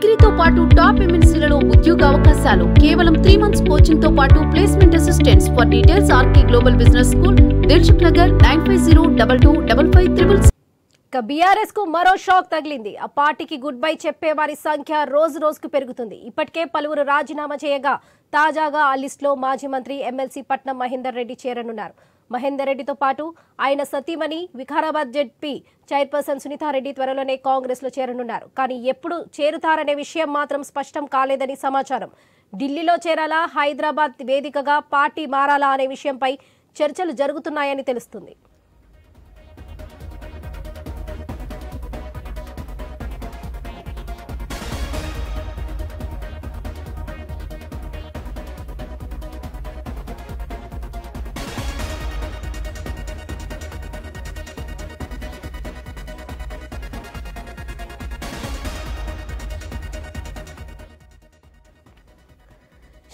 డిగ్రీతో పాటు టాప్ ఎంఎన్సీలలో ఉద్యోగ అవకాశాలు కేవలం 3 months కోచింగ్ తో పాటు placement assistants. For details RK global business school, Dilsukhnagar 9502225566. BRS కు మరో షాక్ తగిలింది. ఆ పార్టీకి గుడ్ బై చెప్పే వారి సంఖ్య రోజు రోజుకు పెరుగుతుంది. ఇప్పటికే పలువురు రాజీనామా చేయగా తాజాగా ఆ లిస్ట్ లో మాజీ మంత్రి ఎమ్మెల్సీ పట్నం మహేందర్ రెడ్డి చేరనున్నారు. మహేందర్ రెడ్డితో పాటు ఆయన సతీమణి వికారాబాద్ జెడ్పీ చైర్పర్సన్ సునీతారెడ్డి త్వరలోనే కాంగ్రెస్ లో చేరనున్నారు. కానీ ఎప్పుడు చేరుతారనే విషయం మాత్రం స్పష్టం కాలేదని సమాచారం. ఢిల్లీలో చేరాలా, హైదరాబాద్ వేదికగా పార్టీ మారాలా అనే విషయంపై చర్చలు జరుగుతున్నాయని తెలుస్తుంది.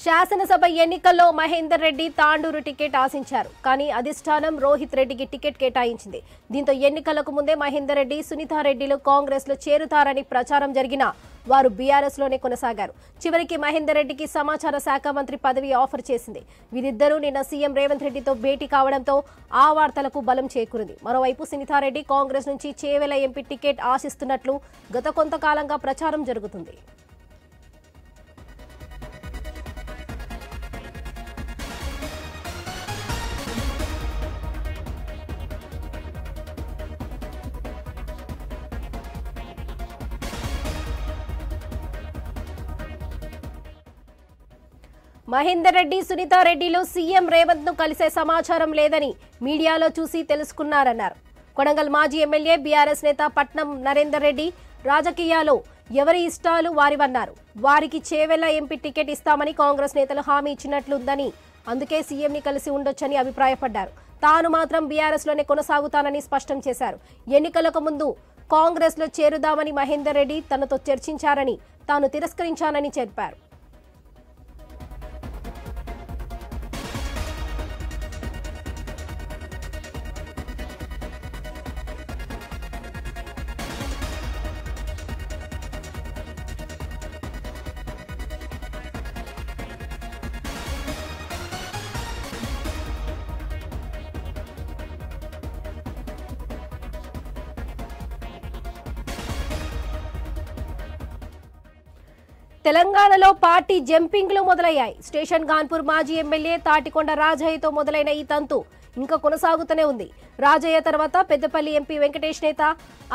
శాసనసభ ఎన్నికల్లో మహేందర్ రెడ్డి తాండూరు టికెట్ ఆశించారు. కానీ అధిష్టానం రోహిత్ రెడ్డికి టికెట్ కేటాయించింది. దీంతో ఎన్నికలకు ముందే మహేందర్ రెడ్డి, సునీతారెడ్డిలు కాంగ్రెస్ లో చేరుతారని ప్రచారం జరిగినా వారు బీఆర్ఎస్ లోనే కొనసాగారు. చివరికి మహేందర్ రెడ్డికి సమాచార శాఖ మంత్రి పదవి ఆఫర్ చేసింది. వీరిద్దరూ నిన్న సీఎం రేవంత్ రెడ్డితో భేటీ కావడంతో ఆ వార్తలకు బలం చేకూరింది. మరోవైపు సునీతారెడ్డి కాంగ్రెస్ నుంచి చేవెళ్ల ఎంపీ టికెట్ ఆశిస్తున్నట్లు గత కొంతకాలంగా ప్రచారం జరుగుతుంది. మహేందర్ రెడ్డి, సునీతారెడ్డిలు సీఎం రేవంత్ ను కలిసే సమాచారం లేదని మీడియాలో చూసి తెలుసుకున్నారన్నారు. కొడంగల్ మాజీ ఎమ్మెల్యే బీఆర్ఎస్ నేత పట్నం నరేందర్ రెడ్డి రాజకీయాల్లో ఎవరి ఇష్టాలు వారివన్నారు. వారికి చేవెళ్ల ఎంపీ టికెట్ ఇస్తామని కాంగ్రెస్ నేతలు హామీ ఇచ్చినట్లుందని, అందుకే సీఎం ని కలిసి ఉండొచ్చని అభిప్రాయపడ్డారు. తాను మాత్రం బీఆర్ఎస్ లోనే కొనసాగుతానని స్పష్టం చేశారు. ఎన్నికలకు ముందు కాంగ్రెస్ లో చేరుదామని మహేందర్ రెడ్డి తనతో చర్చించారని, తాను తిరస్కరించానని చెప్పారు. తెలంగాణలో పార్టీ జంపింగ్లు మొదలయ్యాయి. స్టేషన్ గాన్పూర్ మాజీ ఎమ్మెల్యే తాటికొండ రాజయ్యతో మొదలైన ఈ తంతు ఇంకా కొనసాగుతూనే ఉంది. రాజయ్య తర్వాత పెద్దపల్లి ఎంపీ వెంకటేష్ నేత,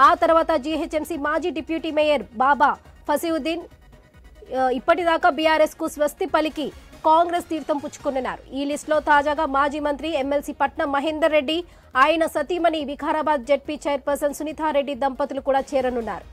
ఆ తర్వాత జీహెచ్ఎంసీ మాజీ డిప్యూటీ మేయర్ బాబా ఫసీవుద్దీన్ ఇప్పటిదాకా బీఆర్ఎస్ కు స్వస్తి పలికి కాంగ్రెస్ తీర్థం పుచ్చుకున్నారు. ఈ లిస్టులో తాజాగా మాజీ మంత్రి ఎమ్మెల్సీ పట్నం మహేందర్ రెడ్డి, ఆయన సతీమణి వికారాబాద్ జెడ్పీ చైర్పర్సన్ సునీతారెడ్డి దంపతులు కూడా చేరనున్నారు.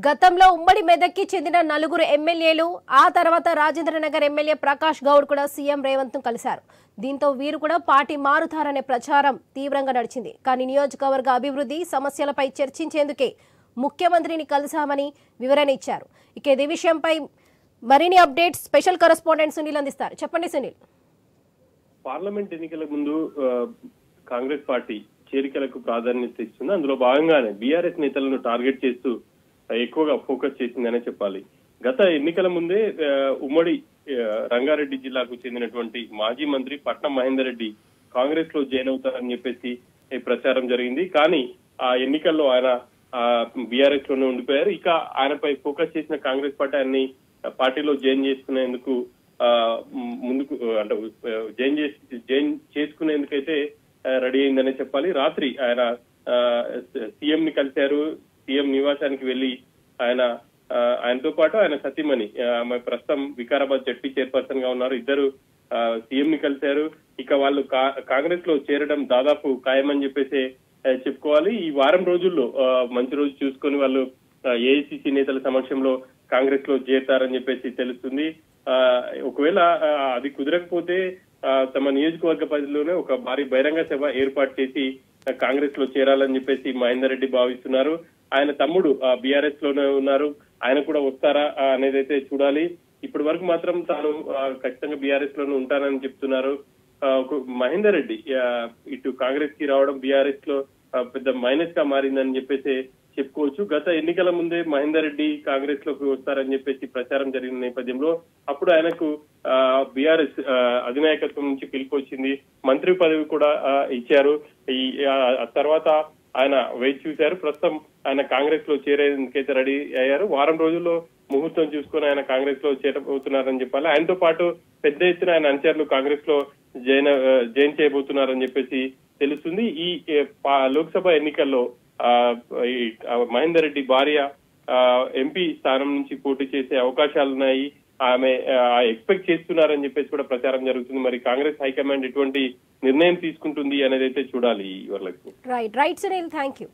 గతంలో ఉమ్మడి మెదక్కి చెందిన 4 ఎమ్మెల్యేలు, ఆ తర్వాత రాజేంద్రనగర్ ఎమ్మెల్యే ప్రకాష్ గౌడ్ కూడా సీఎం రేవంత్ ను కలిశారు. దీంతో వీరు కూడా పార్టీ మారుతారనే ప్రచారం తీవ్రంగా నడిచింది. కానీ నియోజకవర్గ అభివృద్ధి సమస్యలపై చర్చించేందుకే ముఖ్యమంత్రిని కలిశామని వివరణ ఇచ్చారు. ఇక ఈ విషయంపై మరిన్ని అప్డేట్స్ స్పెషల్ కరెస్పాండెంట్ సునీల్ అందిస్తారు. చెప్పండి సునీల్. పార్లమెంట్ ఎన్నికల ముందు కాంగ్రెస్ పార్టీ చేరికలకు ప్రాధాన్యత ఇస్తుంది. అందులో భాగంగానే బీఆర్ఎస్ నేతలను టార్గెట్ చేస్తూ ఎక్కువగా ఫోకస్ చేసిందనే చెప్పాలి. గత ఎన్నికల ముందే ఉమ్మడి రంగారెడ్డి జిల్లాకు చెందినటువంటి మాజీ మంత్రి పట్నం మహేందర్ రెడ్డి కాంగ్రెస్ లో జాయిన్ అవుతారని చెప్పేసి ప్రచారం జరిగింది. కానీ ఆ ఎన్నికల్లో ఆయన బీఆర్ఎస్ లోనే ఉండిపోయారు. ఇక ఆయనపై ఫోకస్ చేసిన కాంగ్రెస్ పార్టీ ఆయన్ని పార్టీలో జాయిన్ చేసుకునేందుకు ముందుకు అంటే జాయిన్ చేసుకునేందుకైతే రెడీ అయిందనే చెప్పాలి. రాత్రి ఆయన సీఎం ని కలిశారు. సీఎం నివాసానికి వెళ్లి ఆయనతో పాటు ఆయన సతీమణి ప్రస్తుతం వికారాబాద్ జడ్పీ చైర్పర్సన్ గా ఉన్నారు. ఇద్దరు సీఎం ని కలిశారు. ఇక వాళ్ళు కాంగ్రెస్ లో చేరడం దాదాపు ఖాయమని చెప్పేసి చెప్పుకోవాలి. ఈ వారం రోజుల్లో మంచి రోజు చూసుకొని వాళ్ళు ఏఐసీసీ నేతల సమక్షంలో కాంగ్రెస్ లో చేరతారని చెప్పేసి తెలుస్తుంది. ఒకవేళ అది కుదరకపోతే తమ నియోజకవర్గ పరిధిలోనే ఒక భారీ బహిరంగ సభ ఏర్పాటు చేసి కాంగ్రెస్ లో చేరాలని చెప్పేసి మహేందర్ రెడ్డి భావిస్తున్నారు. ఆయన తమ్ముడు బీఆర్ఎస్ లోనే ఉన్నారు, ఆయన కూడా వస్తారా అనేది అయితే చూడాలి. ఇప్పటి వరకు మాత్రం తాను ఖచ్చితంగా బీఆర్ఎస్ లోనే ఉంటానని చెప్తున్నారు. మహేందర్ రెడ్డి ఇటు కాంగ్రెస్ కి రావడం బీఆర్ఎస్ లో పెద్ద మైనస్ గా మారిందని చెప్పేసి చెప్పుకోవచ్చు. గత ఎన్నికల ముందే మహేందర్ రెడ్డి కాంగ్రెస్ లోకి వస్తారని చెప్పేసి ప్రచారం జరిగిన నేపథ్యంలో అప్పుడు ఆయనకు బీఆర్ఎస్ అధినాయకత్వం నుంచి పిలుపు వచ్చింది, మంత్రి పదవి కూడా ఇచ్చారు. తర్వాత ఆయన వేచి చూశారు. ప్రస్తుతం ఆయన కాంగ్రెస్ లో చేరేందుకైతే రెడీ అయ్యారు. వారం రోజుల్లో ముహూర్తం చూసుకొని ఆయన కాంగ్రెస్ లో చేరబోతున్నారని చెప్పాలి. ఆయనతో పాటు పెద్ద ఎత్తున ఆయన అనుచరులు కాంగ్రెస్ లో జాయిన్ చేయబోతున్నారని చెప్పేసి తెలుస్తుంది. ఈ లోక్సభ ఎన్నికల్లో మహేందర్ రెడ్డి భార్య ఎంపీ స్థానం నుంచి పోటీ చేసే అవకాశాలున్నాయి. ఆమె ఎక్స్పెక్ట్ చేస్తున్నారని చెప్పేసి కూడా ప్రచారం జరుగుతుంది. మరి కాంగ్రెస్ హైకమాండ్ ఎటువంటి నిర్ణయం తీసుకుంటుంది అనేది అయితే చూడాలి. Right Sunil, thank you.